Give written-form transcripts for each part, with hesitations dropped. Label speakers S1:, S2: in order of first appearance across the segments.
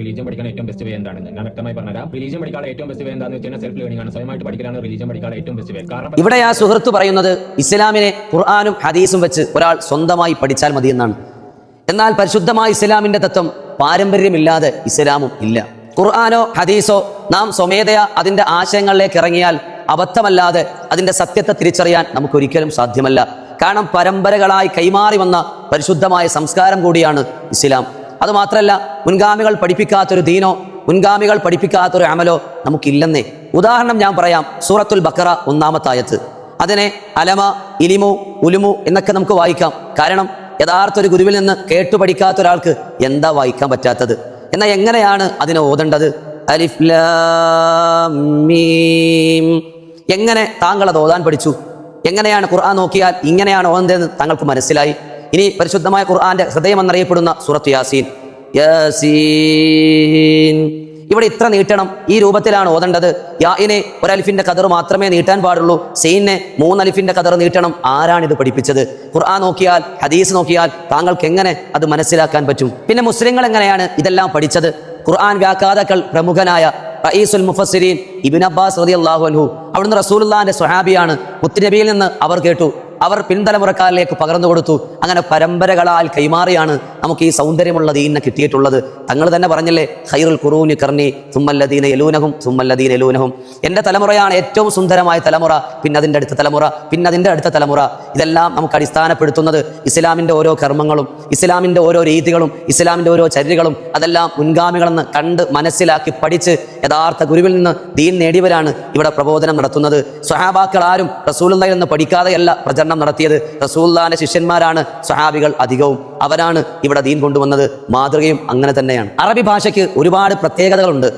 S1: Religion പഠിക്കാൻ ഏറ്റവും best way എന്താണ്? ഞാൻ വ്യക്തമായി പറഞ്ഞുതരാം. റിലീജിയൻ പഠിക്കാൻ ഏറ്റവും ബെസ്റ്റ് വേ എന്താണെന്ന് വെച്ചാൽ സെൽഫ് ലേണിംഗ് ആണ്. സ്വയമായിട്ട് പഠിക്കലാണ് റിലീജിയൻ പഠിക്കാൻ ഏറ്റവും ബെസ്റ്റ് വേ. കാരണം
S2: ഇവിടെ ആ സുഹൃത്ത് പറയുന്നത് ഇസ്ലാമിനെ ഖുർആനും ഹദീസും വെച്ച് ഒരാൾ സ്വന്തമായി പഠിച്ചാൽ മതി എന്നാണ്. എന്നാൽ പരിശുദ്ധമായ ഇസ്ലാമിന്റെ തത്വം പാരമ്പര്യമില്ലാതെ ഇസ്ലാമും ഇല്ല. ഖുർആനോ ഹദീസോ നാം സ്വമേധയാ അതിന്റെ ആശയങ്ങളിലേക്ക് ഇറങ്ങിയാൽ അബദ്ധമല്ലാതെ അതിന്റെ സത്യത്തെ തിരിച്ചറിയാൻ നമുക്കൊരിക്കലും സാധ്യമല്ല. കാരണം പരമ്പരകളായി കൈമാറി വന്ന പരിശുദ്ധമായ സംസ്കാരം കൂടിയാണ് ഇസ്ലാം. അതുമാത്രമല്ല, മുൻഗാമികൾ പഠിപ്പിക്കാത്തൊരു ദീനോ മുൻഗാമികൾ പഠിപ്പിക്കാത്തൊരു അമലോ നമുക്കില്ലെന്നേ. ഉദാഹരണം ഞാൻ പറയാം. സൂറത്തുൽ ബഖറ 1-ാമത്തെ ആയത്ത്. അതിനെ അലമ, ഇലിമു, ഉലുമു എന്നൊക്കെ നമുക്ക് വായിക്കാം. കാരണം യഥാർത്ഥ ഒരു ഗുരുവിൽ നിന്ന് കേട്ടു പഠിക്കാത്ത ഒരാൾക്ക് എന്താ വായിക്കാൻ പറ്റാത്തത്? എന്നാൽ എങ്ങനെയാണ് അതിനെ ഓതേണ്ടത്? അലിഫ് ലാം മീം. എങ്ങനെ താങ്കൾ അത് ഓതാൻ പഠിച്ചു? എങ്ങനെയാണ് ഖുർആൻ നോക്കിയാൽ ഇങ്ങനെയാണ് ഓതേണ്ടതെന്ന് താങ്കൾക്ക് മനസ്സിലായി? ഇനി പരിശുദ്ധമായ ഖുർആന്റെ ഹൃദയം എന്നറിയപ്പെടുന്ന സൂറത്ത് യാസീൻ. യാസീൻ ഇവിടെ ഇത്ര നീട്ടണം, ഈ രൂപത്തിലാണ് ഓതേണ്ടത്. യാഇനെ ഒരലിഫിന്റെ കദർ മാത്രമേ നീട്ടാൻ പാടുള്ളൂ. സീനെ 3 അലിഫിന്റെ കദർ നീട്ടണം. ആരാണിത് പഠിപ്പിച്ചത്? ഖുർആൻ നോക്കിയാൽ ഹദീസ് നോക്കിയാൽ താങ്കൾക്ക് എങ്ങനെ അത് മനസ്സിലാക്കാൻ പറ്റും? പിന്നെ മുസ്ലിങ്ങൾ എങ്ങനെയാണ് ഇതെല്ലാം പഠിച്ചത്? ഖുർആൻ വ്യാഖ്യാതാക്കൾ പ്രമുഖനായ റഈസുൽ മുഫസ്സിരീൻ ഇബ്നു അബ്ബാസ് റളിയല്ലാഹു അൻഹു, അവിടുന്ന് റസൂലുള്ളാഹിന്റെ സ്വഹാബിയാണ്. മുത്തുനബിയിൽ നിന്ന് അവർ കേട്ടു, അവർ പിൻതലമുറക്കാരിലേക്ക് പകർന്നു കൊടുത്തു. അങ്ങനെ പരമ്പരകളാൽ കൈമാറിയാണ് നമുക്ക് ഈ സൗന്ദര്യമുള്ള ദീനിനെ കിട്ടിയിട്ടുള്ളത്. തങ്ങൾ തന്നെ പറഞ്ഞില്ലേ, ഖൈറുൽ ഖുറൂനി ഖർനി സുമ്മല്ലദീന യലൂനഹും സുമ്മല്ലദീന യലൂനഹും. എൻ്റെ തലമുറയാണ് ഏറ്റവും സുന്ദരമായ തലമുറ, പിന്നെ അതിൻ്റെ അടുത്ത തലമുറ, പിന്നെ അതിൻ്റെ അടുത്ത തലമുറ. ഇതെല്ലാം നമുക്ക് അടിസ്ഥാനപ്പെടുത്തുന്നത് ഇസ്ലാമിൻ്റെ ഓരോ കർമ്മങ്ങളും ഇസ്ലാമിൻ്റെ ഓരോ രീതികളും ഇസ്ലാമിൻ്റെ ഓരോ ചര്യകളും അതെല്ലാം മുൻഗാമികളെന്ന് കണ്ട് മനസ്സിലാക്കി പഠിച്ച് യഥാർത്ഥ ഗുരുവിൽ നിന്ന് ദീൻ നേടിയവരാണ് ഇവിടെ പ്രബോധനം നടത്തുന്നത്. സ്വഹാബാക്കൾ ആരും റസൂലുള്ളാഹിൽ നിന്ന് പഠിക്കാതെയല്ല പ്രചരണം നടത്തിയത്. റസൂലുള്ളാഹിന്റെ ശിഷ്യന്മാരാണ് സ്വഹാബികൾ അധികവും. അവരാണ് ഇവിടെ ദീൻ കൊണ്ടുവന്നത്. മാതൃകയും അങ്ങനെ തന്നെയാണ്. അറബി ഭാഷയ്ക്ക് ഒരുപാട് പ്രത്യേകതകളുണ്ട്.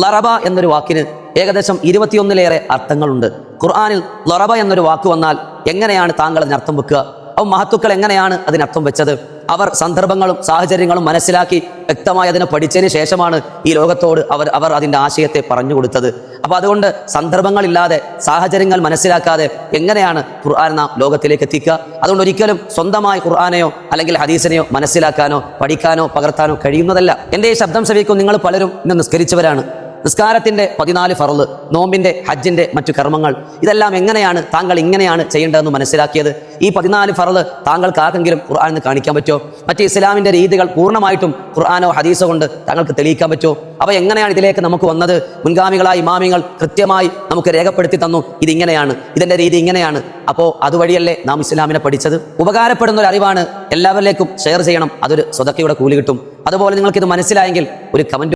S2: ലറബ എന്നൊരു വാക്കിന് ഏകദേശം 21-ലേറെ അർത്ഥങ്ങളുണ്ട്. ഖുർആനിൽ ലറബ എന്നൊരു വാക്ക് വന്നാൽ എങ്ങനെയാണ് താങ്കൾ അതിനർത്ഥം വെക്കുക? അപ്പോൾ മഹത്തുക്കൾ എങ്ങനെയാണ് അതിനർത്ഥം വെച്ചത്? അവർ സന്ദർഭങ്ങളും സാഹചര്യങ്ങളും മനസ്സിലാക്കി വ്യക്തമായി അതിനെ പഠിച്ചതിന് ശേഷമാണ് ഈ ലോകത്തോട് അവർ അതിൻ്റെ ആശയത്തെ പറഞ്ഞു കൊടുത്തത്. അപ്പോൾ അതുകൊണ്ട് സന്ദർഭങ്ങളില്ലാതെ സാഹചര്യങ്ങൾ മനസ്സിലാക്കാതെ എങ്ങനെയാണ് ഖുർആൻ നാം ലോകത്തിലേക്ക് എത്തിക്കുക? അതുകൊണ്ട് ഒരിക്കലും സ്വന്തമായി ഖുർആനെയോ അല്ലെങ്കിൽ ഹദീസിനെയോ മനസ്സിലാക്കാനോ പഠിക്കാനോ പകർത്താനോ കഴിയുന്നതല്ല. എൻ്റെ ഈ ശബ്ദം ശ്രവിക്കും നിങ്ങൾ പലരും ഇന്ന് നിസ്കരിച്ചവരാണ്. നിസ്കാരത്തിൻ്റെ 14 ഫർള്, നോമ്പിൻ്റെ, ഹജ്ജിൻ്റെ മറ്റു കർമ്മങ്ങൾ, ഇതെല്ലാം എങ്ങനെയാണ് താങ്കൾ ഇങ്ങനെയാണ് ചെയ്യേണ്ടതെന്ന് മനസ്സിലാക്കിയത്? ഈ 14 ഫർള് താങ്കൾക്ക് ആർക്കെങ്കിലും ഖുർആനിൽ കാണിക്കാൻ പറ്റുമോ? മറ്റ് ഇസ്ലാമിൻ്റെ രീതികൾ പൂർണ്ണമായിട്ടും ഖുർആനോ ഹദീസോ കൊണ്ട് താങ്കൾക്ക് തെളിയിക്കാൻ പറ്റുമോ? അപ്പോൾ എങ്ങനെയാണ് ഇതിലേക്ക് നമുക്ക് വന്നത്? മുൻഗാമികളായ ഇമാമിങ്ങൾ കൃത്യമായി നമുക്ക് രേഖപ്പെടുത്തി തന്നു, ഇതിങ്ങനെയാണ്, ഇതിൻ്റെ രീതി ഇങ്ങനെയാണ്. അപ്പോൾ അതുവഴിയല്ലേ നാം ഇസ്ലാമിനെ പഠിച്ചത്? ഉപകാരപ്പെടുന്ന ഒരു അറിവാണ്, എല്ലാവരിലേക്കും ഷെയർ ചെയ്യണം. അതൊരു സ്വതക്കയുടെ കൂലി കിട്ടും. അതുപോലെ നിങ്ങൾക്കിത് മനസ്സിലായെങ്കിൽ ഒരു കമൻറ്റ്